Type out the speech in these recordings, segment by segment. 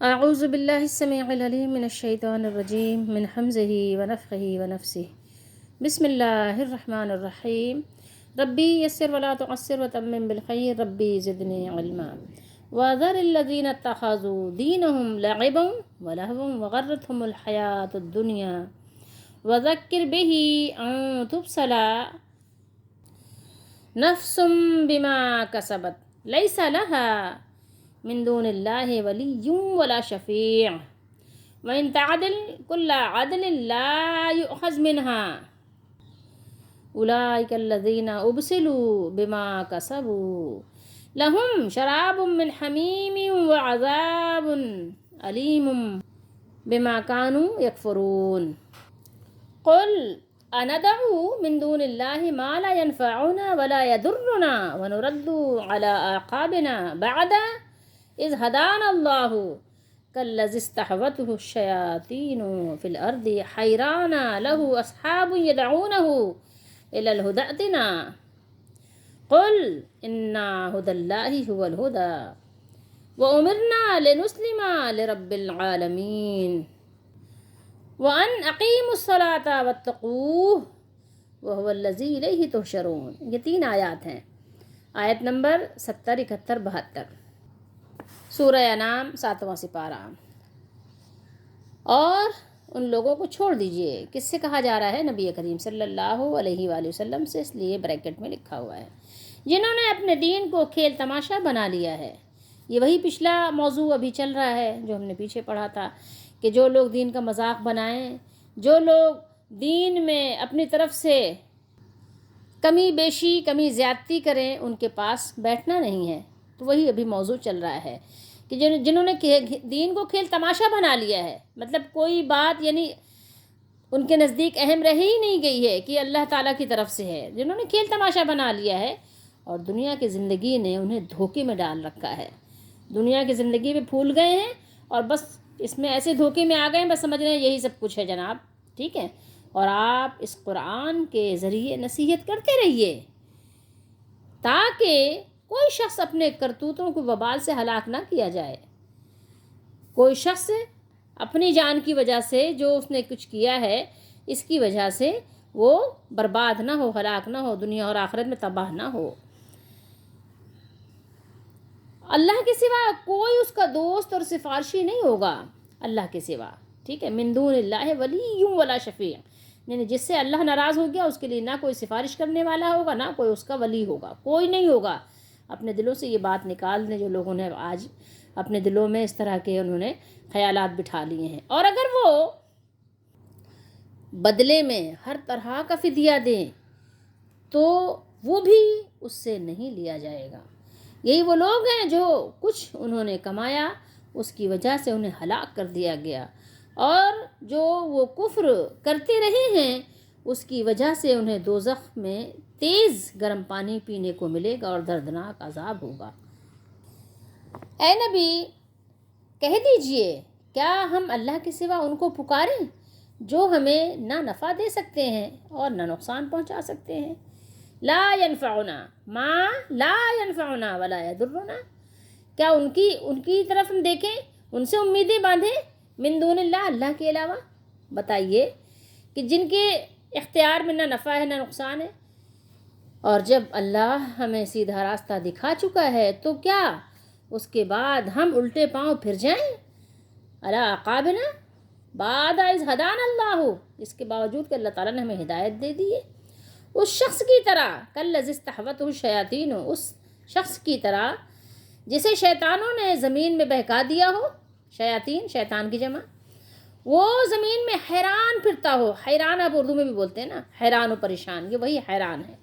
اعوذ باللہ السمیع العلیم من الشیطان الرجیم من حمزہ ونفخہ ونفسہ بسم اللہ الرحمن الرحیم ربی یسر ولا تعسر وتمم بالخیر ربی زدنی علما وذر الذین اتخذوا دینہم لعبا ولہوا وغرتہم الحیاۃ الدنیا وذکر بہ ان تبصر نفس بما کسبت لیس لها من دون اللہ ولی ولا شفیع وإن تعدل كل عدل لا يؤخذ منها أولئك الذين أبسلوا بما كسبوا لهم شراب من حميم وعذاب أليم بما كانوا يكفرون قل أندعو من دون الله ما لا ينفعنا ولا يضرنا ونرد على أعقابنا بعد إذ هدانا الله كالذي استحوته الشياطين في الأرض حيران له أصحاب يدعونه إلى الهدى ائتنا قل إن هدى الله هو الهدى وأمرنا لنسلم لرب العالمين وأن أقيموا الصلاة واتقوه وهو الذي إليه تحشرون. یہ 3 آیات ہیں. آیت نمبر 70، 71، 72 سورہ انعام 7واں سپارہ. اور ان لوگوں کو چھوڑ دیجئے. کس سے کہا جا رہا ہے؟ نبی کریم صلی اللہ علیہ وآلہ وسلم سے، اس لیے بریکٹ میں لکھا ہوا ہے جنہوں نے اپنے دین کو کھیل تماشا بنا لیا ہے. یہ وہی پچھلا موضوع ابھی چل رہا ہے جو ہم نے پیچھے پڑھا تھا کہ جو لوگ دین کا مذاق بنائیں، جو لوگ دین میں اپنی طرف سے کمی بیشی، کمی زیادتی کریں، ان کے پاس بیٹھنا نہیں ہے. تو وہی ابھی موضوع چل رہا ہے کہ جنہوں نے دین کو کھیل تماشا بنا لیا ہے، مطلب کوئی بات یعنی ان کے نزدیک اہم رہ ہی نہیں گئی ہے کہ اللہ تعالیٰ کی طرف سے ہے. جنہوں نے کھیل تماشا بنا لیا ہے اور دنیا کی زندگی نے انہیں دھوکے میں ڈال رکھا ہے. دنیا کی زندگی میں پھول گئے ہیں اور بس اس میں ایسے دھوکے میں آ گئے ہیں، بس سمجھ رہے ہیں یہی سب کچھ ہے جناب. ٹھیک ہے. اور آپ اس قرآن کے ذریعے نصیحت کرتے رہیے تاکہ کوئی شخص اپنے کرتوتوں کو وبال سے ہلاک نہ کیا جائے. کوئی شخص اپنی جان کی وجہ سے جو اس نے کچھ کیا ہے اس کی وجہ سے وہ برباد نہ ہو، ہلاک نہ ہو، دنیا اور آخرت میں تباہ نہ ہو. اللہ کے سوا کوئی اس کا دوست اور سفارشی نہیں ہوگا اللہ کے سوا. ٹھیک ہے. من دون اللہ ولی ولا شفیع، یعنی جس سے اللہ ناراض ہو گیا اس کے لیے نہ کوئی سفارش کرنے والا ہوگا، نہ کوئی اس کا ولی ہوگا، کوئی نہیں ہوگا. اپنے دلوں سے یہ بات نکال دیں جو لوگوں نے آج اپنے دلوں میں اس طرح کے انہوں نے خیالات بٹھا لیے ہیں. اور اگر وہ بدلے میں ہر طرح کا فدیہ دیں تو وہ بھی اس سے نہیں لیا جائے گا. یہی وہ لوگ ہیں جو کچھ انہوں نے کمایا اس کی وجہ سے انہیں ہلاک کر دیا گیا، اور جو وہ کفر کرتے رہے ہیں اس کی وجہ سے انہیں دوزخ میں تیز گرم پانی پینے کو ملے گا اور دردناک عذاب ہوگا. اے نبی کہہ دیجئے، کیا ہم اللہ کے سوا ان کو پکاریں جو ہمیں نہ نفع دے سکتے ہیں اور نہ نقصان پہنچا سکتے ہیں؟ لا ينفعنا ما لا ينفعنا ولا يضرنا. کیا ان کی طرف ہم دیکھیں، ان سے امیدیں باندھیں؟ من دون اللہ، اللہ کے علاوہ. بتائیے کہ جن کے اختیار میں نہ نفع ہے نہ نقصان ہے. اور جب اللہ ہمیں سیدھا راستہ دکھا چکا ہے تو کیا اس کے بعد ہم الٹے پاؤں پھر جائیں؟ الا عقابنا بعد اذ ہدانا اللہ، اس کے باوجود کہ اللہ تعالیٰ نے ہمیں ہدایت دے دی ہے. اس شخص کی طرح کالذی استحوته الشیاطین، اس شخص کی طرح جسے شیطانوں نے زمین میں بہکا دیا ہو. شیاطین شیطان کی جمع. وہ زمین میں حیران پھرتا ہو. حیران آپ اردو میں بھی بولتے ہیں نا، حیران و پریشان، یہ وہی حیران ہے.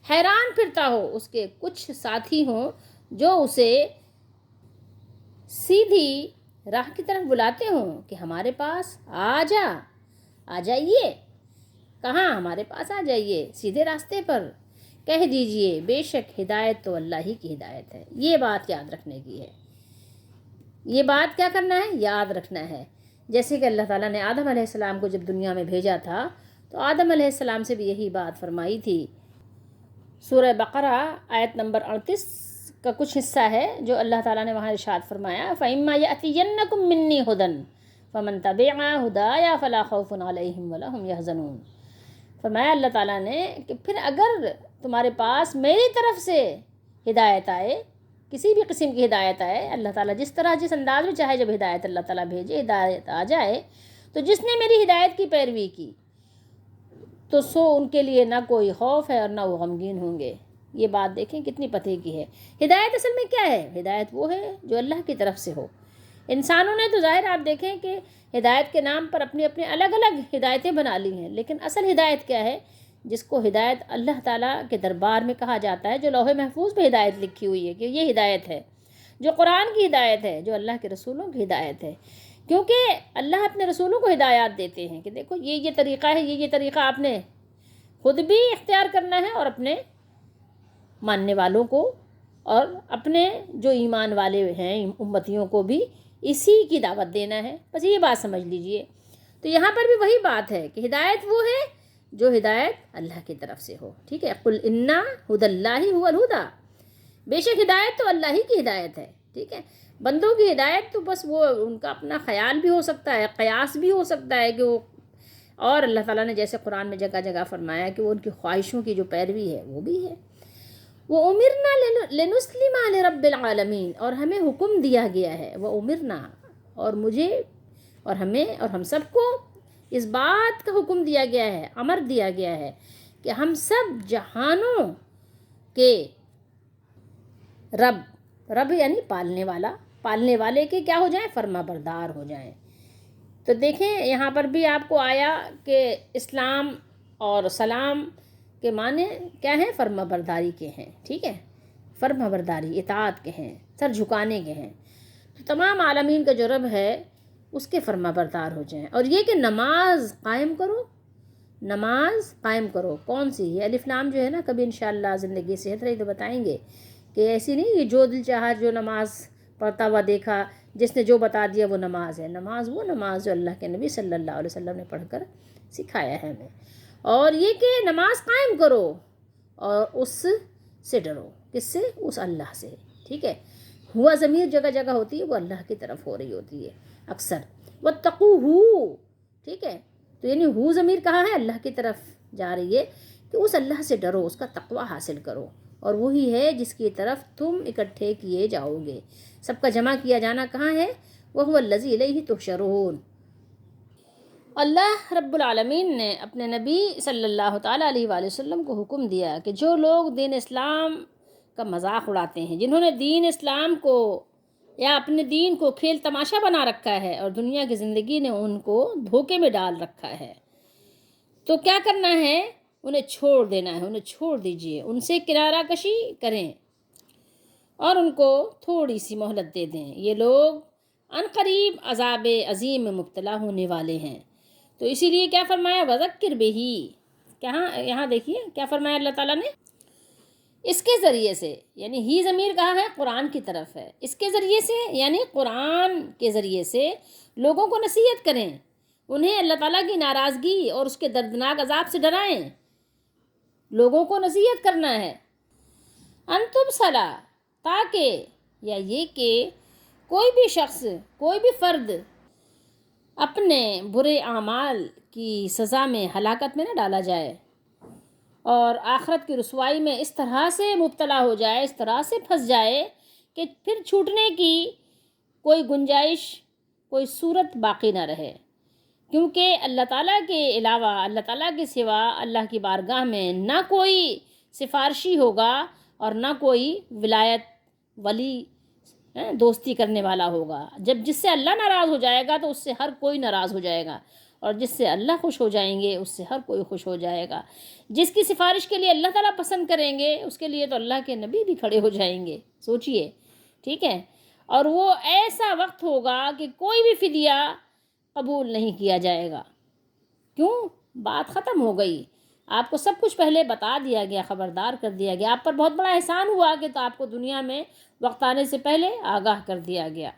حیران پھرتا ہو، اس کے کچھ ساتھی ہوں جو اسے سیدھی راہ کی طرف بلاتے ہوں کہ ہمارے پاس آ جائیے. کہاں؟ ہمارے پاس آ جائیے، سیدھے راستے پر. کہہ دیجئے بے شک ہدایت تو اللہ ہی کی ہدایت ہے. یہ بات یاد رکھنے کی ہے. یہ بات کیا کرنا ہے؟ یاد رکھنا ہے. جیسے کہ اللہ تعالیٰ نے آدم علیہ السلام کو جب دنیا میں بھیجا تھا تو آدم علیہ السلام سے بھی یہی بات فرمائی تھی. سورہ بقرہ آیت نمبر 38 کا کچھ حصہ ہے جو اللہ تعالیٰ نے وہاں ارشاد فرمایا فَإِمَّا يَأْتِيَنَّكُم مِّنِّي هُدًى فَمَن تَبِعَ هُدَايَ فَلَا خَوْفٌ عَلَيْهِمْ وَلَا هُمْ يَحْزَنُونَ۔ فرمایا اللہ تعالیٰ نے کہ پھر اگر تمہارے پاس میری طرف سے ہدایت آئے، کسی بھی قسم کی ہدایت آئے، اللہ تعالیٰ جس طرح جس انداز میں چاہے جب ہدایت اللہ تعالیٰ بھیجے ہدایت آ جائے، تو جس نے میری ہدایت کی پیروی کی تو سو ان کے لیے نہ کوئی خوف ہے اور نہ وہ غمگین ہوں گے۔ یہ بات دیکھیں کتنی پتے کی ہے۔ ہدایت اصل میں کیا ہے؟ ہدایت وہ ہے جو اللہ کی طرف سے ہو۔ انسانوں نے تو ظاہر آپ دیکھیں کہ ہدایت کے نام پر اپنی اپنی الگ الگ ہدایتیں بنا لی ہیں، لیکن اصل ہدایت کیا ہے؟ جس کو ہدایت اللہ تعالیٰ کے دربار میں کہا جاتا ہے، جو لوح محفوظ پہ ہدایت لکھی ہوئی ہے کہ یہ ہدایت ہے، جو قرآن کی ہدایت ہے، جو اللہ کے رسولوں کی ہدایت ہے۔ کیونکہ اللہ اپنے رسولوں کو ہدایات دیتے ہیں کہ دیکھو یہ طریقہ ہے، یہ طریقہ آپ نے خود بھی اختیار کرنا ہے اور اپنے ماننے والوں کو اور اپنے جو ایمان والے ہیں امتیوں کو بھی اسی کی دعوت دینا ہے۔ بس یہ بات سمجھ لیجئے۔ تو یہاں پر بھی وہی بات ہے کہ ہدایت وہ ہے جو ہدایت اللہ کی طرف سے ہو، ٹھیک ہے؟ قُلْ إِنَّ هُدَى اللَّهِ هُوَ الْهُدَى، بے شک ہدایت تو اللہ ہی کی ہدایت ہے، ٹھیک ہے؟ بندوں کی ہدایت تو بس وہ ان کا اپنا خیال بھی ہو سکتا ہے، قیاس بھی ہو سکتا ہے کہ وہ، اور اللہ تعالیٰ نے جیسے قرآن میں جگہ جگہ فرمایا کہ وہ ان کی خواہشوں کی جو پیروی ہے وہ بھی ہے۔ وہ امرنا لنسلم لرب العالمین، اور ہمیں حکم دیا گیا ہے، وہ امرنا، اور مجھے اور ہمیں اور ہم سب کو اس بات کا حکم دیا گیا ہے، امر دیا گیا ہے کہ ہم سب جہانوں کے رب یعنی پالنے والے کے کیا ہو جائیں؟ فرما بردار ہو جائیں۔ تو دیکھیں یہاں پر بھی آپ کو آیا کہ اسلام اور سلام کے معنی کیا ہیں؟ فرما برداری کے ہیں، ٹھیک ہے؟ فرما برداری، اطاعت کے ہیں، سر جھکانے کے ہیں۔ تو تمام عالمین کا جو رب ہے اس کے فرما بردار ہو جائیں۔ اور یہ کہ نماز قائم کرو، کون سی؟ یہ الف لام جو ہے نا، کبھی انشاءاللہ زندگی صحت رہی تو بتائیں گے کہ ایسی نہیں کہ جو دل چاہا جو نماز پڑھتا ہوا دیکھا، جس نے جو بتا دیا وہ نماز ہے۔ نماز وہ نماز جو اللہ کے نبی صلی اللہ علیہ وسلم نے پڑھ کر سکھایا ہے ہمیں۔ اور یہ کہ نماز قائم کرو اور اس سے ڈرو، کس سے؟ اس اللہ سے، ٹھیک ہے؟ ہوا ضمیر جگہ جگہ ہوتی ہے، وہ اللہ کی طرف ہو رہی ہوتی ہے اکثر۔ وَاتَّقُوهُ، ٹھیک ہے؟ تو یعنی ہو ضمیر کہاں ہے؟ اللہ کی طرف جا رہی ہے کہ اس اللہ سے ڈرو، اس کا تقوی حاصل کرو، اور وہی ہے جس کی طرف تم اکٹھے کیے جاؤ گے۔ سب کا جمع کیا جانا کہاں ہے؟ وَهُوَ الَّذِي إِلَيْهِ تُحْشَرُونَ۔ اللہ رب العالمین نے اپنے نبی صلی اللہ تعالیٰ علیہ وآلہ وسلم کو حکم دیا کہ جو لوگ دین اسلام کا مذاق اڑاتے ہیں، جنہوں نے دین اسلام کو یا اپنے دین کو کھیل تماشا بنا رکھا ہے اور دنیا کی زندگی نے ان کو دھوکے میں ڈال رکھا ہے، تو کیا کرنا ہے؟ انہیں چھوڑ دینا ہے، انہیں چھوڑ دیجئے، ان سے کنارہ کشی کریں اور ان کو تھوڑی سی مہلت دے دیں۔ یہ لوگ عنقریب عذاب عظیم میں مبتلا ہونے والے ہیں۔ تو اسی لیے کیا فرمایا؟ وَذَكِّرْ بِهِ، یہاں دیکھیے کیا فرمایا اللہ تعالیٰ نے؟ اس کے ذریعے سے، یعنی ہی ضمیر کہاں ہے؟ قرآن کی طرف ہے۔ اس کے ذریعے سے یعنی قرآن کے ذریعے سے لوگوں کو نصیحت کریں، انہیں اللہ تعالیٰ کی ناراضگی اور اس کے دردناک عذاب سے ڈرائیں۔ لوگوں کو نصیحت کرنا ہے۔ انتم صلا، تاکہ یا یہ کہ کوئی بھی شخص، کوئی بھی فرد اپنے برے اعمال کی سزا میں، ہلاکت میں نہ ڈالا جائے اور آخرت کی رسوائی میں اس طرح سے مبتلا ہو جائے، اس طرح سے پھنس جائے کہ پھر چھوٹنے کی کوئی گنجائش، کوئی صورت باقی نہ رہے۔ کیونکہ اللہ تعالیٰ کے علاوہ، اللہ تعالیٰ کے سوا اللہ کی بارگاہ میں نہ کوئی سفارشی ہوگا اور نہ کوئی ولایت ولی دوستی کرنے والا ہوگا۔ جب جس سے اللہ ناراض ہو جائے گا تو اس سے ہر کوئی ناراض ہو جائے گا، اور جس سے اللہ خوش ہو جائیں گے اس سے ہر کوئی خوش ہو جائے گا۔ جس کی سفارش کے لیے اللہ تعالیٰ پسند کریں گے اس کے لیے تو اللہ کے نبی بھی کھڑے ہو جائیں گے، سوچئے، ٹھیک ہے؟ اور وہ ایسا وقت ہوگا کہ کوئی بھی فدیہ قبول نہیں کیا جائے گا۔ کیوں؟ بات ختم ہو گئی، آپ کو سب کچھ پہلے بتا دیا گیا، خبردار کر دیا گیا، آپ پر بہت بڑا احسان ہوا کہ تو آپ کو دنیا میں وقت آنے سے پہلے آگاہ کر دیا گیا۔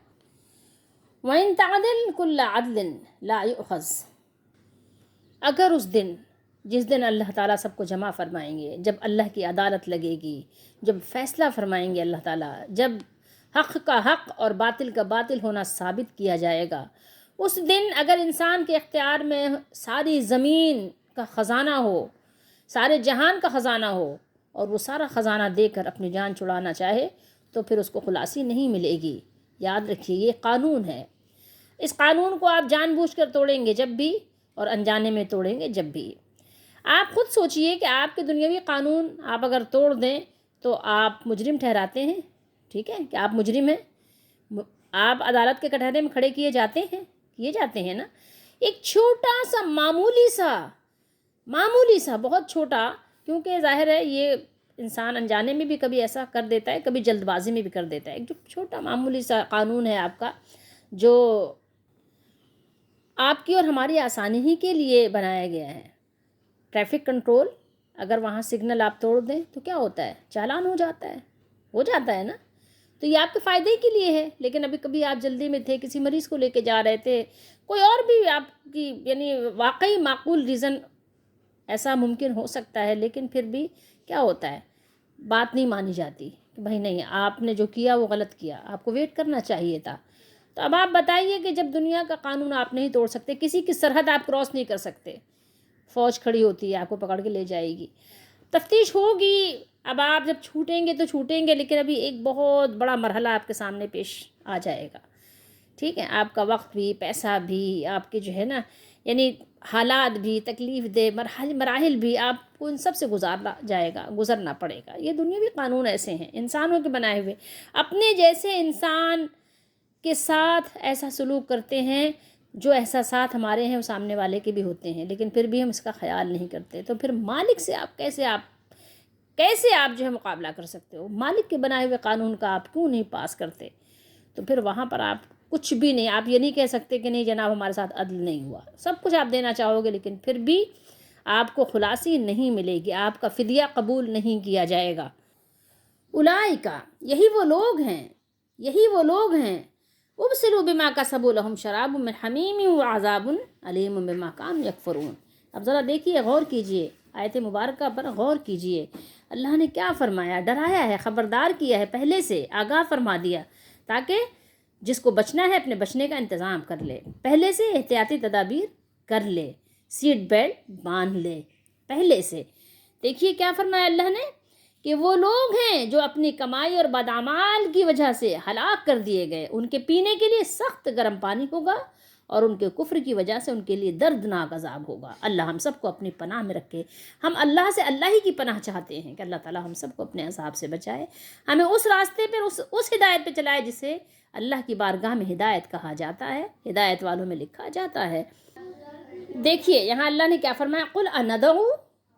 وَإِن تَعْدِلْ كُلَّ عَدْلٍ لَا يُؤْخَذْ، اگر اس دن جس دن اللہ تعالیٰ سب کو جمع فرمائیں گے، جب اللہ کی عدالت لگے گی، جب فیصلہ فرمائیں گے اللہ تعالیٰ، جب حق کا حق اور باطل کا باطل ہونا ثابت کیا جائے گا، اس دن اگر انسان کے اختیار میں ساری زمین کا خزانہ ہو، سارے جہان کا خزانہ ہو، اور وہ سارا خزانہ دے کر اپنی جان چھڑانا چاہے تو پھر اس کو خلاصی نہیں ملے گی۔ یاد رکھیے یہ قانون ہے، اس قانون کو آپ جان بوجھ کر توڑیں گے جب بھی، اور انجانے میں توڑیں گے جب بھی۔ آپ خود سوچئے کہ آپ کے دنیاوی قانون آپ اگر توڑ دیں تو آپ مجرم ٹھہراتے ہیں، ٹھیک ہے کہ آپ مجرم ہیں، آپ عدالت کے کٹہرے میں کھڑے کیے جاتے ہیں نا۔ ایک چھوٹا سا معمولی سا بہت چھوٹا، کیونکہ ظاہر ہے یہ انسان انجانے میں بھی کبھی ایسا کر دیتا ہے، کبھی جلد بازی میں بھی کر دیتا ہے، ایک جو چھوٹا معمولی سا قانون ہے آپ کا، جو آپ کی اور ہماری آسانی ہی کے لیے بنایا گیا ہے۔ ٹریفک کنٹرول، اگر وہاں سگنل آپ توڑ دیں تو کیا ہوتا ہے؟ چالان ہو جاتا ہے نا۔ تو یہ آپ کے فائدے کے لیے ہے، لیکن ابھی کبھی آپ جلدی میں تھے، کسی مریض کو لے کے جا رہے تھے، کوئی اور بھی آپ کی یعنی واقعی معقول ریزن ایسا ممکن ہو سکتا ہے، لیکن پھر بھی کیا ہوتا ہے، بات نہیں مانی جاتی کہ بھائی نہیں، آپ نے جو کیا وہ غلط کیا، آپ کو ویٹ کرنا چاہیے تھا۔ تو اب آپ بتائیے کہ جب دنیا کا قانون آپ نہیں توڑ سکتے، کسی کی سرحد آپ کراس نہیں کر سکتے، فوج کھڑی ہوتی ہے آپ کو پکڑ کے لے جائے گی، تفتیش ہوگی، اب آپ جب چھوٹیں گے تو چھوٹیں گے، لیکن ابھی ایک بہت بڑا مرحلہ آپ کے سامنے پیش آ جائے گا، ٹھیک ہے؟ آپ کا وقت بھی، پیسہ بھی، آپ کے جو ہے نا یعنی حالات بھی، تکلیف دہ مراحل بھی، آپ کو ان سب سے گزرنا پڑے گا۔ یہ دنیاوی قانون ایسے ہیں، انسانوں کے بنائے ہوئے، اپنے جیسے انسان کے ساتھ ایسا سلوک کرتے ہیں، جو احساسات ہمارے ہیں وہ سامنے والے کے بھی ہوتے ہیں، لیکن پھر بھی ہم اس کا خیال نہیں کرتے۔ تو پھر مالک سے آپ کیسے آپ جو ہے مقابلہ کر سکتے ہو؟ مالک کے بنائے ہوئے قانون کا آپ کیوں نہیں پاس کرتے؟ تو پھر وہاں پر آپ کچھ بھی نہیں، آپ یہ نہیں کہہ سکتے کہ نہیں جناب ہمارے ساتھ عدل نہیں ہوا، سب کچھ آپ دینا چاہو گے، لیکن پھر بھی آپ کو خلاصی نہیں ملے گی، آپ کا فدیہ قبول نہیں کیا جائے گا۔ اولئک، یہی وہ لوگ ہیں ابسلوا بما کسبوا لهم شراب من حمیم وعذاب علیم بما كانوا یکفرون۔ اب ذرا دیکھیے، غور کیجئے، آیت مبارکہ پر غور کیجئے، اللہ نے کیا فرمایا، ڈرایا ہے، خبردار کیا ہے، پہلے سے آگاہ فرما دیا، تاکہ جس کو بچنا ہے اپنے بچنے کا انتظام کر لے، پہلے سے احتیاطی تدابیر کر لے، سیٹ بیلٹ باندھ لے پہلے سے۔ دیکھیے کیا فرمایا اللہ نے کہ وہ لوگ ہیں جو اپنی کمائی اور بدعمال کی وجہ سے ہلاک کر دیے گئے، ان کے پینے کے لیے سخت گرم پانی ہوگا، اور ان کے کفر کی وجہ سے ان کے لیے دردناک عذاب ہوگا۔ اللہ ہم سب کو اپنی پناہ میں رکھے۔ ہم اللہ سے اللہ ہی کی پناہ چاہتے ہیں کہ اللہ تعالیٰ ہم سب کو اپنے عذاب سے بچائے، ہمیں اس راستے پر اس ہدایت پہ چلائے جسے اللہ کی بارگاہ میں ہدایت کہا جاتا ہے، ہدایت والوں میں لکھا جاتا ہے۔ دیکھیے یہاں اللہ نے کیا فرمایا، قل اندعو،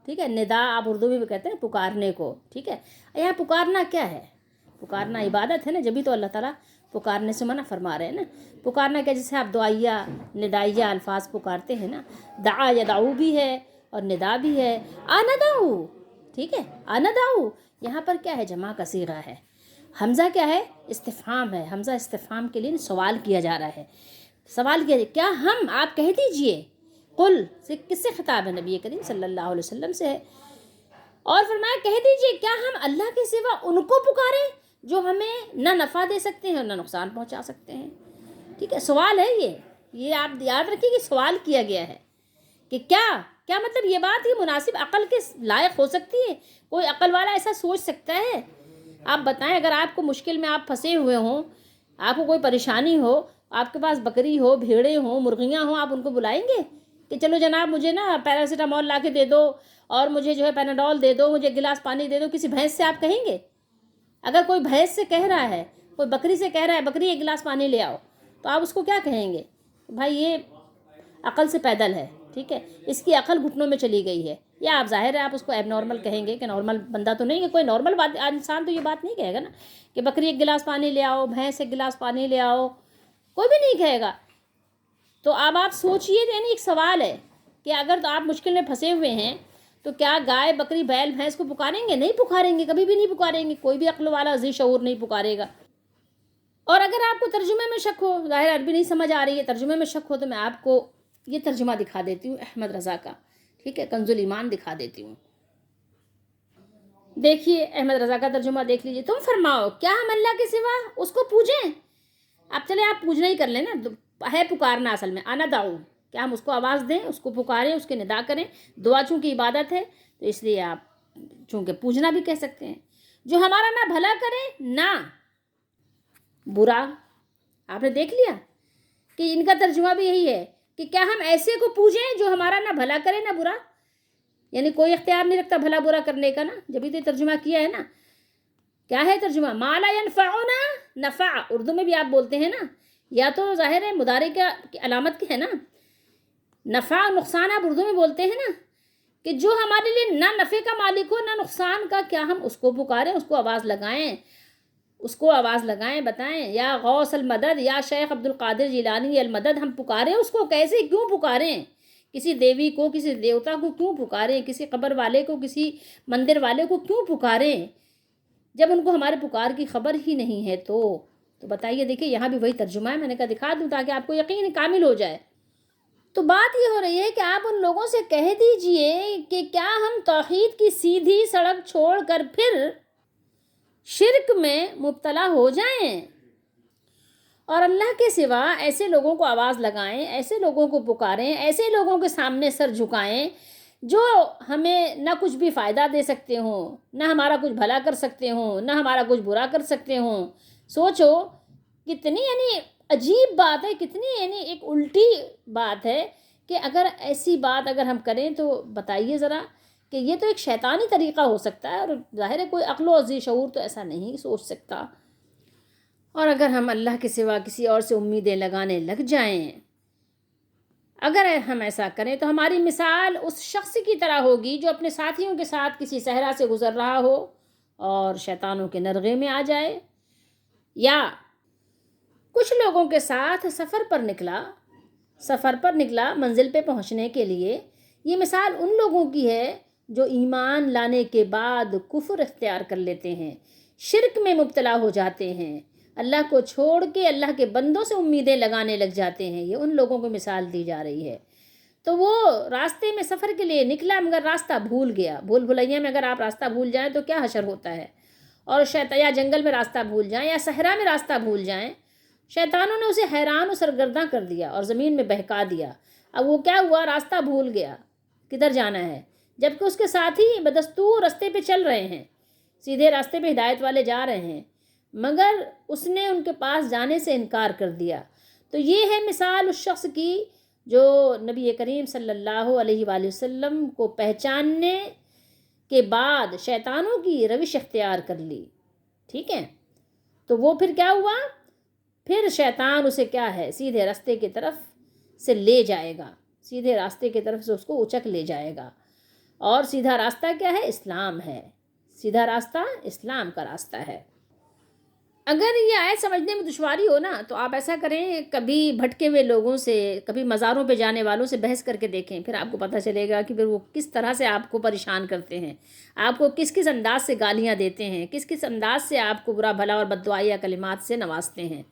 ٹھیک ہے، ندا آپ اردو میں بھی کہتے ہیں پکارنے کو، ٹھیک ہے؟ یہاں پکارنا کیا ہے؟ پکارنا عبادت ہے نا، جبھی تو اللہ تعالیٰ پکارنے سے منع فرما رہے ہیں نا۔ پکارنا کیا، جیسے آپ دعائیہ ندائیہ الفاظ پکارتے ہیں نا، دعا یدعو بھی ہے اور ندا بھی ہے، اندعو، ٹھیک ہے؟ اندعو یہاں پر کیا ہے، جمع کا صیغہ ہے، حمزہ کیا ہے، استفہام ہے، حمزہ استفہام کے لیے سوال کیا جا رہا ہے، سوال کیا، کیا ہم، آپ کہہ دیجئے، قل سے کس سے خطاب ہے، نبی کریم صلی اللہ علیہ وسلم سے ہے، اور فرمایا کہہ دیجئے کیا ہم اللہ کے سوا ان کو پکاریں جو ہمیں نہ نفع دے سکتے ہیں اور نہ نقصان پہنچا سکتے ہیں، ٹھیک ہے؟ سوال ہے یہ آپ یاد رکھیے کہ سوال کیا گیا ہے کہ کیا مطلب یہ بات یہ مناسب عقل کے لائق ہو سکتی ہے؟ کوئی عقل والا ایسا سوچ سکتا ہے؟ آپ بتائیں، اگر آپ کو مشکل میں آپ پھنسے ہوئے ہوں، آپ کو کوئی پریشانی ہو، آپ کے پاس بکری ہو، بھیڑیں ہوں، مرغیاں ہوں، آپ ان کو بلائیں گے کہ چلو جناب مجھے نا پیراسیٹامول لا کے دے دو، اور مجھے جو ہے پیناڈول دے دو، مجھے گلاس پانی دے دو؟ کسی بھینس سے آپ کہیں گے؟ اگر کوئی بھینس سے کہہ رہا ہے، کوئی بکری سے کہہ رہا ہے بکری ایک گلاس پانی لے آؤ، تو آپ اس کو کیا کہیں گے؟ بھائی یہ عقل سے پیدل ہے، ٹھیک ہے، اس کی عقل گھٹنوں میں چلی گئی ہے، یا آپ ظاہر ہے آپ اس کو ایب نارمل کہیں گے کہ نارمل بندہ تو نہیں ہے، کوئی نارمل انسان تو یہ بات نہیں کہے گا نا کہ بکری ایک گلاس پانی لے آؤ، بھینس ایک گلاس پانی لے آؤ، کوئی بھی نہیں کہے گا۔ تو اب آپ سوچئے، یعنی ایک سوال ہے کہ اگر تو آپ مشکل میں پھنسے ہوئے ہیں تو کیا گائے بکری بیل بھینس کو پکاریں گے؟ نہیں پکاریں گے، کبھی بھی نہیں پکاریں گے، کوئی بھی عقل والا ذی شعور نہیں پکارے گا۔ اور اگر آپ کو ترجمے میں شک ہو، ظاہر عربی نہیں سمجھ آ رہی ہے، ترجمے میں شک ہو، تو میں آپ کو یہ ترجمہ دکھا دیتی ہوں احمد رضا کا، ٹھیک ہے، کنز ایمان دکھا دیتی ہوں۔ دیکھیے احمد رضا کا ترجمہ دیکھ لیجیے، تم فرماؤ کیا ہم اللہ کے سوا اس کو پوجیں؟ اب چلے آپ پوجنا ہی کر لیں نا، ہے پکارنا اصل میں، انا دعو، کیا ہم اس کو آواز دیں، اس کو پکاریں، اس کے ندا کریں؟ دعا چونکہ عبادت ہے تو اس لیے آپ چونکہ پوجنا بھی کہہ سکتے ہیں۔ جو ہمارا نہ بھلا کرے نہ برا۔ آپ نے دیکھ لیا کہ ان کا ترجمہ بھی یہی ہے کہ کیا ہم ایسے کو پوجیں جو ہمارا نہ بھلا کرے نہ برا، یعنی کوئی اختیار نہیں رکھتا بھلا برا کرنے کا نا، جبھی تو ترجمہ کیا ہے نا۔ کیا ہے ترجمہ؟ ما لا ینفعنا نفع، اردو میں بھی آپ بولتے ہیں نا، یا تو ظاہر ہے مضارع کی علامت کی ہے نا، نفع نقصان آپ اردو میں بولتے ہیں نا، کہ جو ہمارے لیے نہ نفع کا مالک ہو نہ نقصان کا، کیا ہم اس کو پکاریں، اس کو آواز لگائیں، اس کو آواز لگائیں، بتائیں یا غوث المدد یا شیخ عبد القادر جیلانی المدد، ہم پکاریں اس کو، کیسے کیوں پکاریں؟ کسی دیوی کو، کسی دیوتا کو کیوں پکاریں؟ کسی قبر والے کو، کسی مندر والے کو کیوں پکاریں جب ان کو ہمارے پکار کی خبر ہی نہیں ہے؟ تو بتائیے، دیکھیں یہاں بھی وہی ترجمہ ہے، میں نے کہا دکھا دوں تاکہ آپ کو یقین کامل ہو جائے۔ تو بات یہ ہو رہی ہے کہ آپ ان لوگوں سے کہہ دیجئے کہ کیا ہم توحید کی سیدھی سڑک چھوڑ کر پھر شرک میں مبتلا ہو جائیں اور اللہ کے سوا ایسے لوگوں کو آواز لگائیں، ایسے لوگوں کو پکاریں، ایسے لوگوں کے سامنے سر جھکائیں جو ہمیں نہ کچھ بھی فائدہ دے سکتے ہوں، نہ ہمارا کچھ بھلا کر سکتے ہوں، نہ ہمارا کچھ برا کر سکتے ہوں؟ سوچو کتنی یعنی عجیب بات ہے، کتنی یعنی ایک الٹی بات ہے کہ اگر ایسی بات اگر ہم کریں تو بتائیے ذرا کہ یہ تو ایک شیطانی طریقہ ہو سکتا ہے، اور ظاہر ہے کوئی عقل و ذی شعور تو ایسا نہیں سوچ سکتا۔ اور اگر ہم اللہ کے سوا کسی اور سے امیدیں لگانے لگ جائیں، اگر ہم ایسا کریں تو ہماری مثال اس شخص کی طرح ہوگی جو اپنے ساتھیوں کے ساتھ کسی صحرا سے گزر رہا ہو اور شیطانوں کے نرغے میں آ جائے، یا کچھ لوگوں کے ساتھ سفر پر نکلا منزل پہ پہنچنے کے لیے۔ یہ مثال ان لوگوں کی ہے جو ایمان لانے کے بعد کفر اختیار کر لیتے ہیں، شرک میں مبتلا ہو جاتے ہیں، اللہ کو چھوڑ کے اللہ کے بندوں سے امیدیں لگانے لگ جاتے ہیں۔ یہ ان لوگوں کو مثال دی جا رہی ہے۔ تو وہ راستے میں سفر کے لیے نکلا مگر راستہ بھول گیا۔ بھول بھلیا میں اگر آپ راستہ بھول جائیں تو کیا حشر ہوتا ہے، اور یا جنگل میں راستہ بھول جائیں یا صحرا میں راستہ بھول جائیں، شیطانوں نے اسے حیران و سرگرداں کر دیا اور زمین میں بہکا دیا۔ اب وہ کیا ہوا؟ راستہ بھول گیا، کدھر جانا ہے، جبکہ اس کے ساتھی بدستور راستے پہ چل رہے ہیں، سیدھے راستے پہ ہدایت والے جا رہے ہیں، مگر اس نے ان کے پاس جانے سے انکار کر دیا۔ تو یہ ہے مثال اس شخص کی جو نبی کریم صلی اللہ علیہ وآلہ وسلم کو پہچاننے کے بعد شیطانوں کی روش اختیار کر لی۔ ٹھیک ہے، تو وہ پھر کیا ہوا؟ پھر شیطان اسے کیا ہے، سیدھے راستے کی طرف سے لے جائے گا، سیدھے راستے کی طرف سے اس کو اچک لے جائے گا۔ اور سیدھا راستہ کیا ہے؟ اسلام ہے۔ سیدھا راستہ اسلام کا راستہ ہے۔ اگر یہ آیت سمجھنے میں دشواری ہو نا تو آپ ایسا کریں، کبھی بھٹکے ہوئے لوگوں سے، کبھی مزاروں پہ جانے والوں سے بحث کر کے دیکھیں، پھر آپ کو پتہ چلے گا کہ پھر وہ کس طرح سے آپ کو پریشان کرتے ہیں، آپ کو کس کس انداز سے گالیاں دیتے ہیں، کس کس انداز سے آپ کو برا بھلا اور بددعائیہ کلمات سے نوازتے ہیں،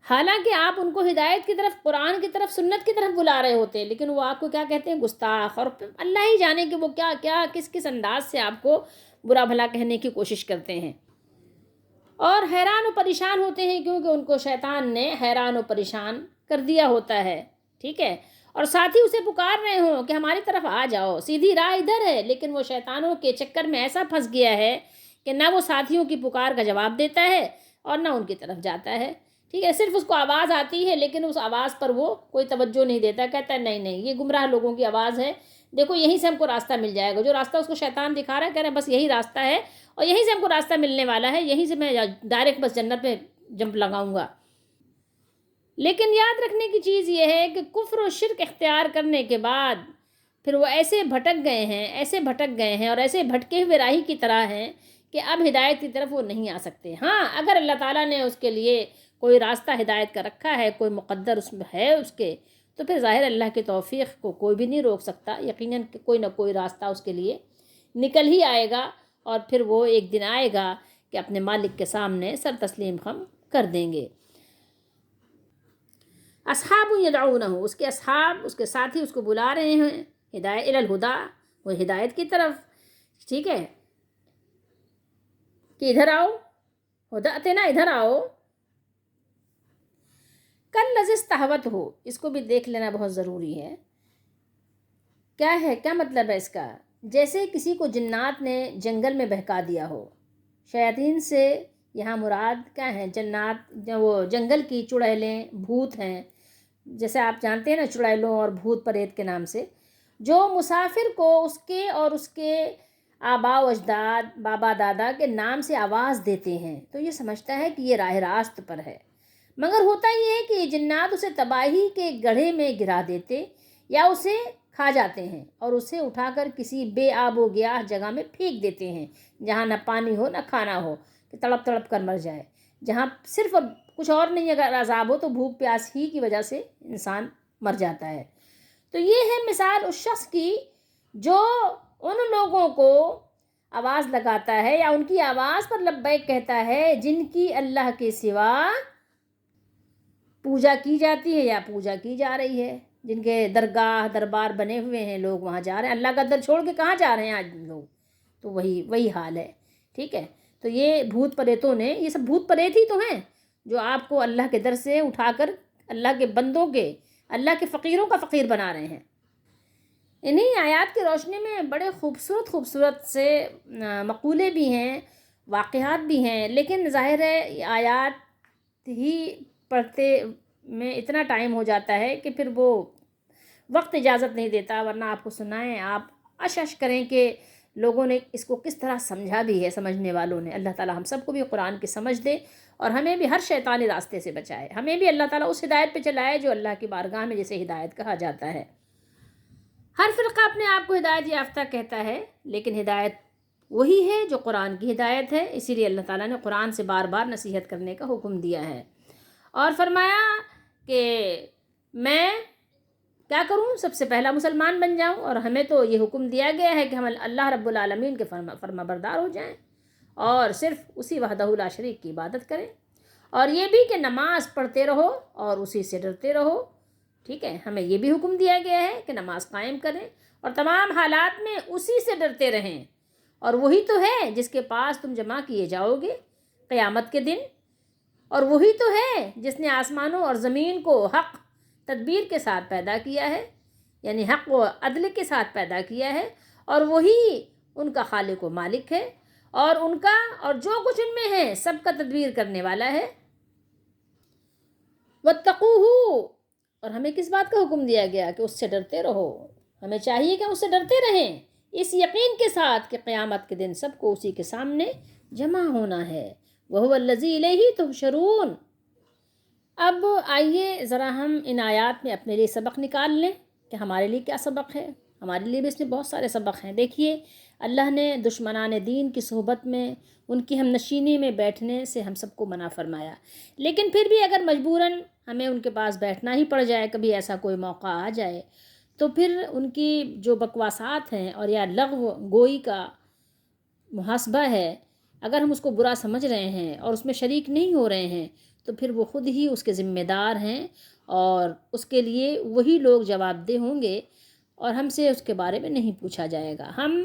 حالانکہ آپ ان کو ہدایت کی طرف، قرآن کی طرف، سنت کی طرف بلا رہے ہوتے ہیں، لیکن وہ آپ کو کیا کہتے ہیں؟ گستاخ۔ اور اللہ ہی جانے کہ وہ کیا کیا کس کس انداز سے آپ کو برا بھلا کہنے کی کوشش کرتے ہیں، اور حیران و پریشان ہوتے ہیں کیونکہ ان کو شیطان نے حیران و پریشان کر دیا ہوتا ہے۔ ٹھیک ہے، اور ساتھی اسے پکار رہے ہوں کہ ہماری طرف آ جاؤ، سیدھی راہ ادھر ہے، لیکن وہ شیطانوں کے چکر میں ایسا پھنس گیا ہے کہ نہ وہ ساتھیوں کی پکار کا جواب دیتا ہے اور نہ ان کی طرف جاتا ہے۔ ٹھیک ہے، صرف اس کو آواز آتی ہے لیکن اس آواز پر وہ کوئی توجہ نہیں دیتا، کہتا ہے نہیں نہیں یہ گمراہ لوگوں کی آواز ہے، دیکھو یہیں سے ہم کو راستہ مل جائے گا۔ جو راستہ اس کو شیطان دکھا رہا ہے، کہہ رہا ہے بس یہی راستہ ہے اور یہیں سے ہم کو راستہ ملنے والا ہے، یہیں سے میں ڈائریکٹ بس جنت میں جمپ لگاؤں گا۔ لیکن یاد رکھنے کی چیز یہ ہے کہ کفر و شرک اختیار کرنے کے بعد پھر وہ ایسے بھٹک گئے ہیں اور ایسے بھٹکے ہوئے راہی کی طرح ہیں کہ اب ہدایت کی طرف وہ نہیں آ سکتے۔ ہاں، اگر اللہ تعالیٰ نے اس کے لیے کوئی راستہ ہدایت کا رکھا ہے، کوئی مقدر اس میں ہے اس کے، تو پھر ظاہر اللہ کی توفیق کو کوئی بھی نہیں روک سکتا، یقیناً کوئی نہ کوئی راستہ اس کے لیے نکل ہی آئے گا، اور پھر وہ ایک دن آئے گا کہ اپنے مالک کے سامنے سر تسلیم خم کر دیں گے۔ اصحاب یدعونہ، اس کے اصحاب، اس کے ساتھی اس کو بلا رہے ہیں، ہدایت الی الہدا، وہ ہدایت کی طرف، ٹھیک ہے، کہ ادھر آؤ، ہداتنا، ادھر آؤ. کالذی استحوتہ، اس کو بھی دیکھ لینا بہت ضروری ہے. کیا ہے، کیا مطلب ہے اس کا؟ جیسے کسی کو جنات نے جنگل میں بہکا دیا ہو. شیاطین سے یہاں مراد کیا ہے؟ جنات، وہ جنگل کی چڑیلیں، بھوت ہیں، جیسے آپ جانتے ہیں نا چڑیلوں اور بھوت پریت کے نام سے، جو مسافر کو اس کے اور اس کے آبا و اجداد، بابا دادا کے نام سے آواز دیتے ہیں، تو یہ سمجھتا ہے کہ یہ راہ راست پر ہے. مگر ہوتا یہ ہے کہ جنات اسے تباہی کے گڑھے میں گرا دیتے یا اسے کھا جاتے ہیں اور اسے اٹھا کر کسی بے آب و گیاہ جگہ میں پھینک دیتے ہیں، جہاں نہ پانی ہو نہ کھانا ہو، کہ تڑپ تڑپ کر مر جائے، جہاں صرف کچھ اور نہیں اگر عذاب ہو تو بھوک پیاس ہی کی وجہ سے انسان مر جاتا ہے. تو یہ ہے مثال اس شخص کی جو ان لوگوں کو آواز لگاتا ہے یا ان کی آواز پر لبیک کہتا ہے جن کی اللہ کے سوا پوجا کی جاتی ہے یا پوجا کی جا رہی ہے، جن کے درگاہ دربار بنے ہوئے ہیں، لوگ وہاں جا رہے ہیں. اللہ کا در چھوڑ کے کہاں جا رہے ہیں آج لوگ؟ تو وہی حال ہے. ٹھیک ہے، تو یہ بھوت پریتوں نے، یہ سب بھوت پریت ہی تو ہیں جو آپ کو اللہ کے در سے اٹھا کر اللہ کے بندوں کے، اللہ کے فقیروں کا فقیر بنا رہے ہیں. انہی آیات کی روشنی میں بڑے خوبصورت سے مقولے بھی ہیں، واقعات بھی ہیں، لیکن ظاہر ہے آیات ہی پڑھتے میں اتنا ٹائم ہو جاتا ہے کہ پھر وہ وقت اجازت نہیں دیتا، ورنہ آپ کو سنائیں، آپ اش کریں کہ لوگوں نے اس کو کس طرح سمجھا بھی ہے، سمجھنے والوں نے. اللہ تعالی ہم سب کو بھی قرآن کی سمجھ دے اور ہمیں بھی ہر شیطانی راستے سے بچائے، ہمیں بھی اللہ تعالیٰ اس ہدایت پہ چلائے جو اللہ کی بارگاہ میں جسے ہدایت کہا جاتا ہے. ہر فرقہ اپنے آپ کو ہدایت یافتہ کہتا ہے، لیکن ہدایت وہی ہے جو قرآن کی ہدایت ہے. اسی لیے اللہ تعالیٰ نے قرآن سے بار بار نصیحت کرنے کا حکم دیا ہے اور فرمایا کہ میں کیا کروں، سب سے پہلا مسلمان بن جاؤں، اور ہمیں تو یہ حکم دیا گیا ہے کہ ہم اللہ رب العالمین کے فرما بردار ہو جائیں اور صرف اسی وحدہ لا شریک کی عبادت کریں، اور یہ بھی کہ نماز پڑھتے رہو اور اسی سے ڈرتے رہو. ٹھیک ہے، ہمیں یہ بھی حکم دیا گیا ہے کہ نماز قائم کریں اور تمام حالات میں اسی سے ڈرتے رہیں، اور وہی تو ہے جس کے پاس تم جمع کیے جاؤ گے قیامت کے دن، اور وہی تو ہے جس نے آسمانوں اور زمین کو حق تدبیر کے ساتھ پیدا کیا ہے، یعنی حق و عدل کے ساتھ پیدا کیا ہے، اور وہی ان کا خالق و مالک ہے، اور ان کا اور جو کچھ ان میں ہے سب کا تدبیر کرنے والا ہے. واتقوہ، اور ہمیں کس بات کا حکم دیا گیا کہ اس سے ڈرتے رہو. ہمیں چاہیے کہ اس سے ڈرتے رہیں اس یقین کے ساتھ کہ قیامت کے دن سب کو اسی کے سامنے جمع ہونا ہے. وَهُوَ الَّذِي إِلَيْهِ تُحْشَرُونَ. اب آئیے ذرا ہم ان آیات میں اپنے لیے سبق نکال لیں کہ ہمارے لیے کیا سبق ہے. ہمارے لیے بھی اس میں بہت سارے سبق ہیں. دیکھیے، اللہ نے دشمنان دین کی صحبت میں، ان کی ہم نشینی میں بیٹھنے سے ہم سب کو منع فرمایا، لیکن پھر بھی اگر مجبوراً ہمیں ان کے پاس بیٹھنا ہی پڑ جائے، کبھی ایسا کوئی موقع آ جائے، تو پھر ان کی جو بکواسات ہیں اور یا لغو گوئی کا محاسبہ ہے، اگر ہم اس کو برا سمجھ رہے ہیں اور اس میں شریک نہیں ہو رہے ہیں تو پھر وہ خود ہی اس کے ذمہ دار ہیں اور اس کے لیے وہی لوگ جواب دہ ہوں گے، اور ہم سے اس کے بارے میں نہیں پوچھا جائے گا. ہم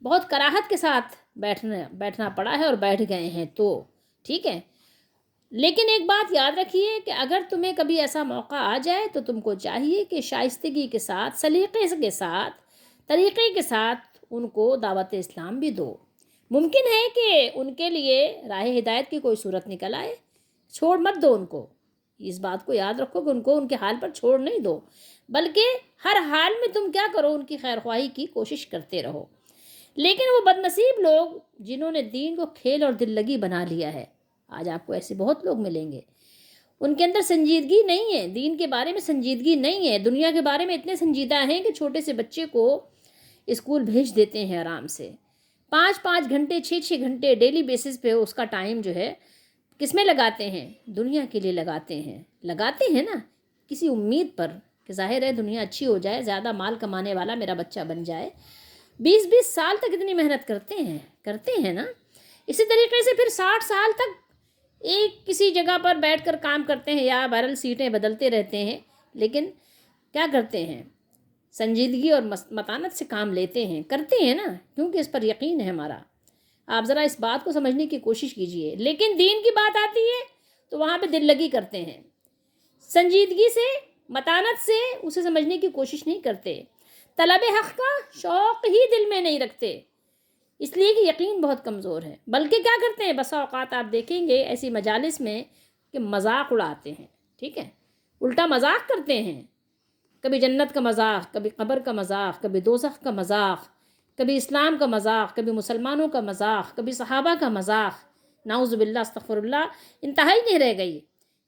بہت کراہت کے ساتھ بیٹھنا پڑا ہے اور بیٹھ گئے ہیں تو ٹھیک ہے، لیکن ایک بات یاد رکھیے کہ اگر تمہیں کبھی ایسا موقع آ جائے تو تم کو چاہیے کہ شائستگی کے ساتھ، سلیقے کے ساتھ، طریقے کے ساتھ ان کو دعوت اسلام بھی دو. ممکن ہے کہ ان کے لیے راہ ہدایت کی کوئی صورت نکل آئے، چھوڑ مت دو ان کو. اس بات کو یاد رکھو کہ ان کو ان کے حال پر چھوڑ نہیں دو، بلکہ ہر حال میں تم کیا کرو، ان کی خیر خواہی کی کوشش کرتے رہو. لیکن وہ بدنصیب لوگ جنہوں نے دین کو کھیل اور دل لگی بنا لیا ہے، آج آپ کو ایسے بہت لوگ ملیں گے، ان کے اندر سنجیدگی نہیں ہے، دین کے بارے میں سنجیدگی نہیں ہے، دنیا کے بارے میں اتنے سنجیدہ ہیں کہ چھوٹے سے بچے کو اسکول بھیج دیتے ہیں آرام سے، 5 گھنٹے 6 گھنٹے ڈیلی بیسس پہ اس کا ٹائم جو ہے کس میں لگاتے ہیں؟ دنیا کے لیے لگاتے ہیں نا، کسی امید پر کہ ظاہر ہے دنیا اچھی ہو جائے، زیادہ مال کمانے والا میرا بچہ بن جائے. 20 سال تک اتنی محنت کرتے ہیں نا. اسی طریقے سے پھر 60 سال تک ایک کسی جگہ پر بیٹھ کر کام کرتے ہیں یا بہرحال سیٹیں بدلتے رہتے ہیں، لیکن کیا کرتے ہیں؟ سنجیدگی اور متانت سے کام لیتے ہیں، کرتے ہیں نا، کیونکہ اس پر یقین ہے ہمارا۔ آپ ذرا اس بات کو سمجھنے کی کوشش کیجئے۔ لیکن دین کی بات آتی ہے تو وہاں پہ دل لگی کرتے ہیں، سنجیدگی سے، متانت سے اسے سمجھنے کی کوشش نہیں کرتے، طلب حق کا شوق ہی دل میں نہیں رکھتے، اس لیے کہ یقین بہت کمزور ہے۔ بلکہ کیا کرتے ہیں، بسا اوقات آپ دیکھیں گے ایسی مجالس میں کہ مذاق اڑاتے ہیں، ٹھیک ہے، الٹا مذاق کرتے ہیں، کبھی جنت کا مذاق، کبھی قبر کا مذاق، کبھی دوزخ کا مذاق، کبھی اسلام کا مذاق، کبھی مسلمانوں کا مذاق، کبھی صحابہ کا مذاق، نعوذ باللہ استغفر اللہ، انتہائی نہیں رہ گئی۔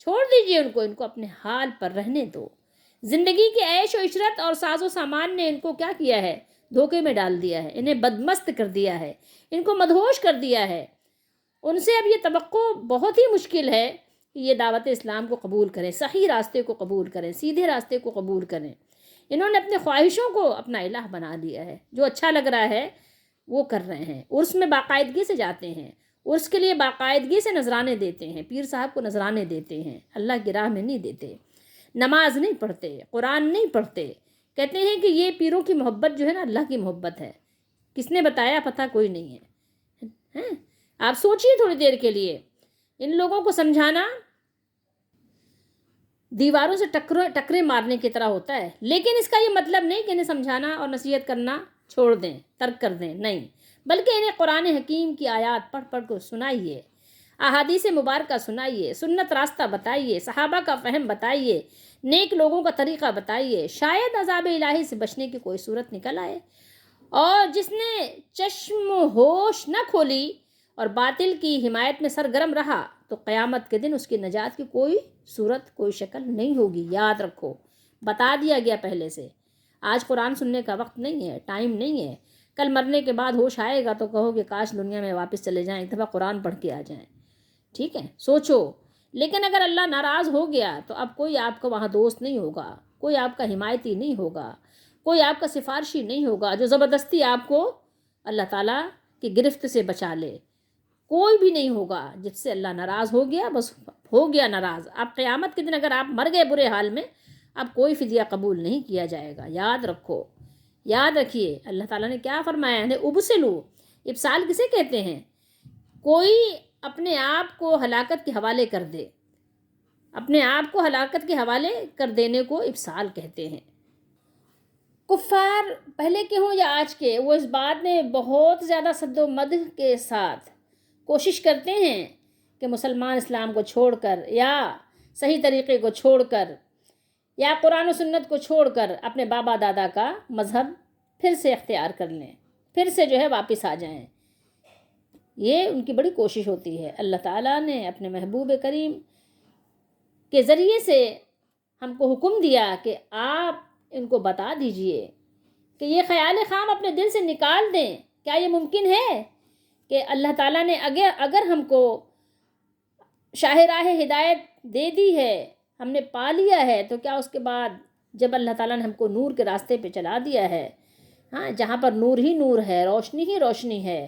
چھوڑ دیجئے ان کو اپنے حال پر رہنے دو۔ زندگی کی عیش و عشرت اور ساز و سامان نے ان کو کیا کیا ہے، دھوکے میں ڈال دیا ہے، انہیں بدمست کر دیا ہے، ان کو مدہوش کر دیا ہے۔ ان سے اب یہ توقع بہت ہی مشکل ہے کہ یہ دعوت اسلام کو قبول کریں، صحیح راستے کو قبول کریں، سیدھے راستے کو قبول کریں۔ انہوں نے اپنے خواہشوں کو اپنا الہ بنا لیا ہے، جو اچھا لگ رہا ہے وہ کر رہے ہیں، عرس میں باقاعدگی سے جاتے ہیں، عرس کے لیے باقاعدگی سے نذرانے دیتے ہیں، پیر صاحب کو نذرانے دیتے ہیں، اللہ کی راہ میں نہیں دیتے، نماز نہیں پڑھتے، قرآن نہیں پڑھتے، کہتے ہیں کہ یہ پیروں کی محبت جو ہے نا اللہ کی محبت ہے۔ کس نے بتایا؟ پتہ کوئی نہیں ہے۔ آپ سوچئے تھوڑی دیر کے لیے، ان لوگوں کو سمجھانا دیواروں سے ٹکرے مارنے کی طرح ہوتا ہے، لیکن اس کا یہ مطلب نہیں کہ انہیں سمجھانا اور نصیحت کرنا چھوڑ دیں، ترک کر دیں، نہیں، بلکہ انہیں قرآن حکیم کی آیات پڑھ پڑھ کر سنائیے، احادیث مبارکہ سنائیے، سنت راستہ بتائیے، صحابہ کا فہم بتائیے، نیک لوگوں کا طریقہ بتائیے، شاید عذاب الہی سے بچنے کی کوئی صورت نکل آئے۔ اور جس نے چشم و ہوش نہ کھولی اور باطل کی حمایت میں سرگرم رہا تو قیامت کے دن اس کی نجات کی کوئی صورت، کوئی شکل نہیں ہوگی۔ یاد رکھو، بتا دیا گیا پہلے سے۔ آج قرآن سننے کا وقت نہیں ہے، ٹائم نہیں ہے، کل مرنے کے بعد ہوش آئے گا تو کہو کہ کاش دنیا میں واپس چلے جائیں، ایک دفعہ قرآن پڑھ کے آ جائیں، ٹھیک ہے، سوچو۔ لیکن اگر اللہ ناراض ہو گیا تو اب کوئی آپ کا وہاں دوست نہیں ہوگا، کوئی آپ کا حمایتی نہیں ہوگا، کوئی آپ کا سفارشی نہیں ہوگا جو زبردستی آپ کو اللہ تعالیٰ کی گرفت سے بچا لے، کوئی بھی نہیں ہوگا۔ جس سے اللہ ناراض ہو گیا بس ہو گیا ناراض۔ اب قیامت کے دن اگر آپ مر گئے برے حال میں، اب کوئی فدیہ قبول نہیں کیا جائے گا، یاد رکھو، یاد رکھیے۔ اللہ تعالیٰ نے کیا فرمایا ہے، ابسلو، ابسال کسے کہتے ہیں؟ کوئی اپنے آپ کو ہلاکت کے حوالے کر دے، اپنے آپ کو ہلاکت کے حوالے کر دینے کو ابسال کہتے ہیں۔ کفار پہلے کے ہوں یا آج کے، وہ اس بات میں بہت زیادہ صد و مد کے ساتھ کوشش کرتے ہیں کہ مسلمان اسلام کو چھوڑ کر یا صحیح طریقے کو چھوڑ کر یا قرآن و سنت کو چھوڑ کر اپنے بابا دادا کا مذہب پھر سے اختیار کر لیں، پھر سے جو ہے واپس آ جائیں۔ یہ ان کی بڑی کوشش ہوتی ہے۔ اللہ تعالیٰ نے اپنے محبوب کریم کے ذریعے سے ہم کو حکم دیا کہ آپ ان کو بتا دیجئے کہ یہ خیال خام اپنے دل سے نکال دیں۔ کیا یہ ممکن ہے کہ اللہ تعالیٰ نے اگر ہم کو شاہ راہ ہدایت دے دی ہے، ہم نے پا لیا ہے، تو کیا اس کے بعد جب اللہ تعالیٰ نے ہم کو نور کے راستے پہ چلا دیا ہے، ہاں، جہاں پر نور ہی نور ہے، روشنی ہی روشنی ہے،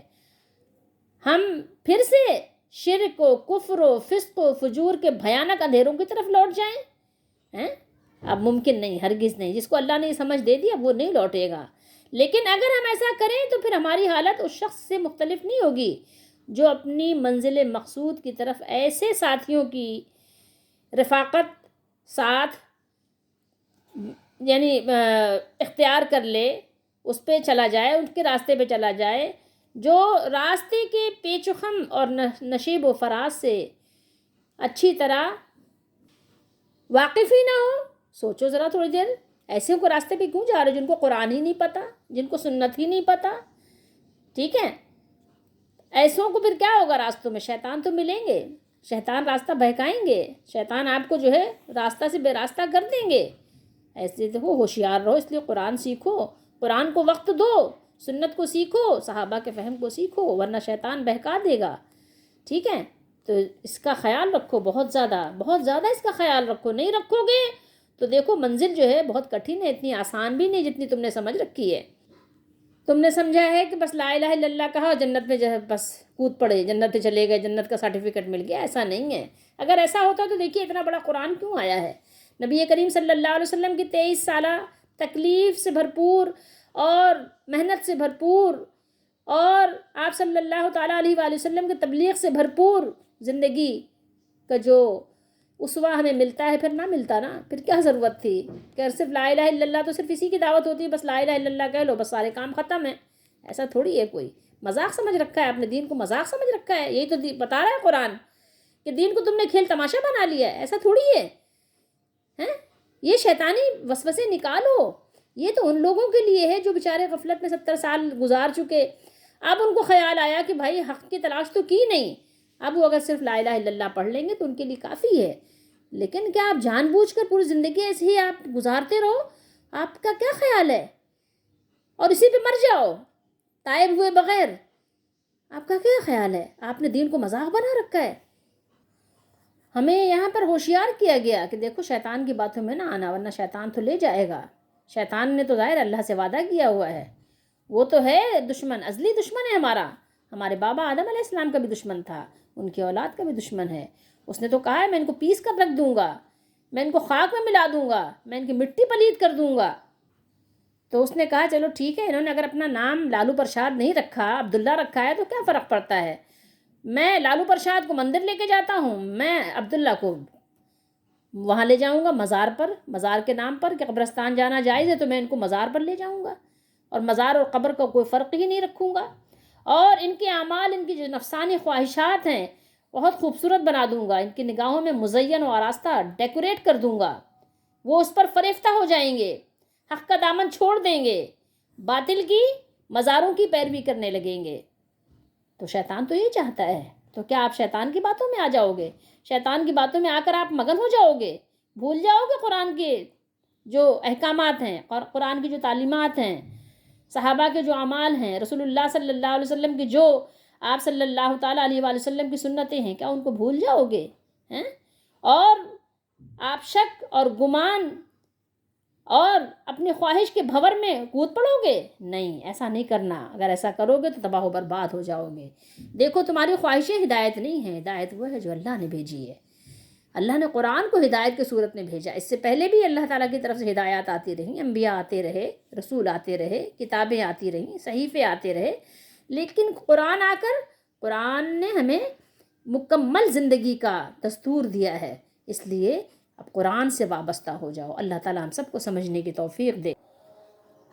ہم پھر سے شرک و کفر و فسق و فجور کے بھیانک اندھیروں کی طرف لوٹ جائیں؟ اب ممکن نہیں، ہرگز نہیں۔ جس کو اللہ نے یہ سمجھ دے دی اب وہ نہیں لوٹے گا۔ لیکن اگر ہم ایسا کریں تو پھر ہماری حالت اس شخص سے مختلف نہیں ہوگی جو اپنی منزل مقصود کی طرف ایسے ساتھیوں کی رفاقت ساتھ یعنی اختیار کر لے، اس پہ چلا جائے، ان کے راستے پہ چلا جائے جو راستے کے پیچ و خم اور نشیب و فراز سے اچھی طرح واقف ہی نہ ہو۔ سوچو ذرا تھوڑی دیر، ایسے کو راستے پہ کیوں جا رہے جن کو قرآن ہی نہیں پتہ، جن کو سنت ہی نہیں پتہ، ٹھیک ہے؟ ایسوں کو پھر کیا ہوگا؟ راستوں میں شیطان تو ملیں گے، شیطان راستہ بہکائیں گے، شیطان آپ کو جو ہے راستہ سے بے راستہ کر دیں گے۔ ایسے دیکھو، ہوشیار رہو، اس لیے قرآن سیکھو، قرآن کو وقت دو، سنت کو سیکھو، صحابہ کے فہم کو سیکھو، ورنہ شیطان بہکا دے گا، ٹھیک ہے؟ تو اس کا خیال رکھو، بہت زیادہ اس کا خیال رکھو۔ نہیں رکھو گے تو دیکھو منزل جو ہے بہت کٹھن ہے، اتنی آسان بھی نہیں جتنی تم نے سمجھ رکھی ہے۔ تم نے سمجھا ہے کہ بس لا الہ الا اللہ کہا جنت میں جو ہے بس کود پڑے، جنت پہ چلے گئے، جنت کا سرٹیفکیٹ مل گیا، ایسا نہیں ہے۔ اگر ایسا ہوتا تو دیکھیے اتنا بڑا قرآن کیوں آیا ہے؟ نبی کریم صلی اللہ علیہ وسلم کی 23 سالہ تکلیف سے بھرپور اور محنت سے بھرپور اور آپ صلی اللہ تعالیٰ علیہ وآلہ وسلم کے تبلیغ سے بھرپور زندگی کا جو اسوہ ہمیں ملتا ہے، پھر نہ ملتا نا، پھر کیا ضرورت تھی کہ صرف لا الہ الا اللہ، تو صرف اسی کی دعوت ہوتی ہے، بس لا الہ الا اللہ کہہ لو بس سارے کام ختم ہیں. ایسا تھوڑی ہے. کوئی مذاق سمجھ رکھا ہے، اپنے دین کو مذاق سمجھ رکھا ہے. یہی تو بتا رہا ہے قرآن کہ دین کو تم نے کھیل تماشا بنا لیا ہے. ایسا تھوڑی ہے. یہ شیطانی وسوسے نکالو. یہ تو ان لوگوں کے لیے ہے جو بیچارے غفلت میں 70 سال گزار چکے. اب ان کو خیال آیا کہ بھائی حق کی تلاش تو کی نہیں، اب وہ اگر صرف لا الہ الا اللہ پڑھ لیں گے تو ان کے لیے کافی ہے. لیکن کیا آپ جان بوجھ کر پوری زندگی ایسے ہی آپ گزارتے رہو؟ آپ کا کیا خیال ہے؟ اور اسی پہ مر جاؤ تائب ہوئے بغیر؟ آپ کا کیا خیال ہے؟ آپ نے دین کو مذاق بنا رکھا ہے. ہمیں یہاں پر ہوشیار کیا گیا کہ دیکھو شیطان کی باتوں میں نہ آنا، ورنہ شیطان تو لے جائے گا. شیطان نے تو ظاہر اللہ سے وعدہ کیا ہوا ہے، وہ تو ہے دشمن، ازلی دشمن ہے ہمارا. ہمارے بابا آدم علیہ السلام کا بھی دشمن تھا، ان کی اولاد کا بھی دشمن ہے. اس نے تو کہا ہے میں ان کو پیس کر رکھ دوں گا، میں ان کو خاک میں ملا دوں گا، میں ان کی مٹی پلید کر دوں گا. تو اس نے کہا چلو ٹھیک ہے، انہوں نے اگر اپنا نام لالو پرساد نہیں رکھا، عبداللہ رکھا ہے، تو کیا فرق پڑتا ہے. میں لالو پرساد کو مندر لے کے جاتا ہوں، میں عبداللہ کو وہاں لے جاؤں گا مزار پر، مزار کے نام پر کہ قبرستان جانا جائز ہے تو میں ان کو مزار پر لے جاؤں گا، اور مزار اور قبر کا کوئی فرق ہی نہیں رکھوں گا. اور ان کے اعمال، ان کی جو نفسانی خواہشات ہیں بہت خوبصورت بنا دوں گا، ان کی نگاہوں میں مزین و آراستہ ڈیکوریٹ کر دوں گا. وہ اس پر فریفتہ ہو جائیں گے، حق کا دامن چھوڑ دیں گے، باطل کی مزاروں کی پیروی کرنے لگیں گے. تو شیطان تو یہی چاہتا ہے. تو کیا آپ شیطان کی باتوں میں آ جاؤ گے؟ شیطان کی باتوں میں آ کر آپ مگن ہو جاؤ گے؟ بھول جاؤ گے قرآن کے جو احکامات ہیں، اور قرآن کی جو تعلیمات ہیں، صحابہ کے جو اعمال ہیں، رسول اللہ صلی اللہ علیہ وسلم کی جو آپ صلی اللہ تعالیٰ علیہ وآلہ وسلم کی سنتیں ہیں، کیا ان کو بھول جاؤ گے؟ اور آپ شک اور گمان اور اپنی خواہش کے بھور میں کود پڑو گے؟ نہیں، ایسا نہیں کرنا. اگر ایسا کرو گے تو تباہ و برباد ہو جاؤ گے. دیکھو تمہاری خواہشیں ہدایت نہیں ہیں، ہدایت وہ ہے جو اللہ نے بھیجی ہے. اللہ نے قرآن کو ہدایت کی صورت میں بھیجا. اس سے پہلے بھی اللہ تعالیٰ کی طرف سے ہدایات آتی رہیں، انبیاء آتے رہے، رسول آتے رہے، کتابیں آتی رہیں، صحیفے آتے رہے. لیکن قرآن آ کر قرآن نے ہمیں مکمل زندگی کا دستور دیا ہے. اس لیے اب قرآن سے وابستہ ہو جاؤ. اللہ تعالیٰ ہم سب کو سمجھنے کی توفیق دے.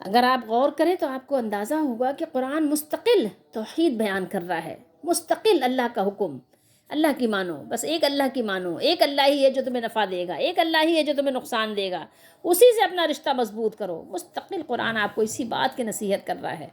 اگر آپ غور کریں تو آپ کو اندازہ ہوگا کہ قرآن مستقل توحید بیان کر رہا ہے، مستقل اللہ کا حکم. اللہ کی مانو، بس ایک اللہ کی مانو، ایک اللہ ہی ہے جو تمہیں نفع دے گا، ایک اللہ ہی ہے جو تمہیں نقصان دے گا، اسی سے اپنا رشتہ مضبوط کرو. مستقل قرآن آپ کو اسی بات کی نصیحت کر رہا ہے.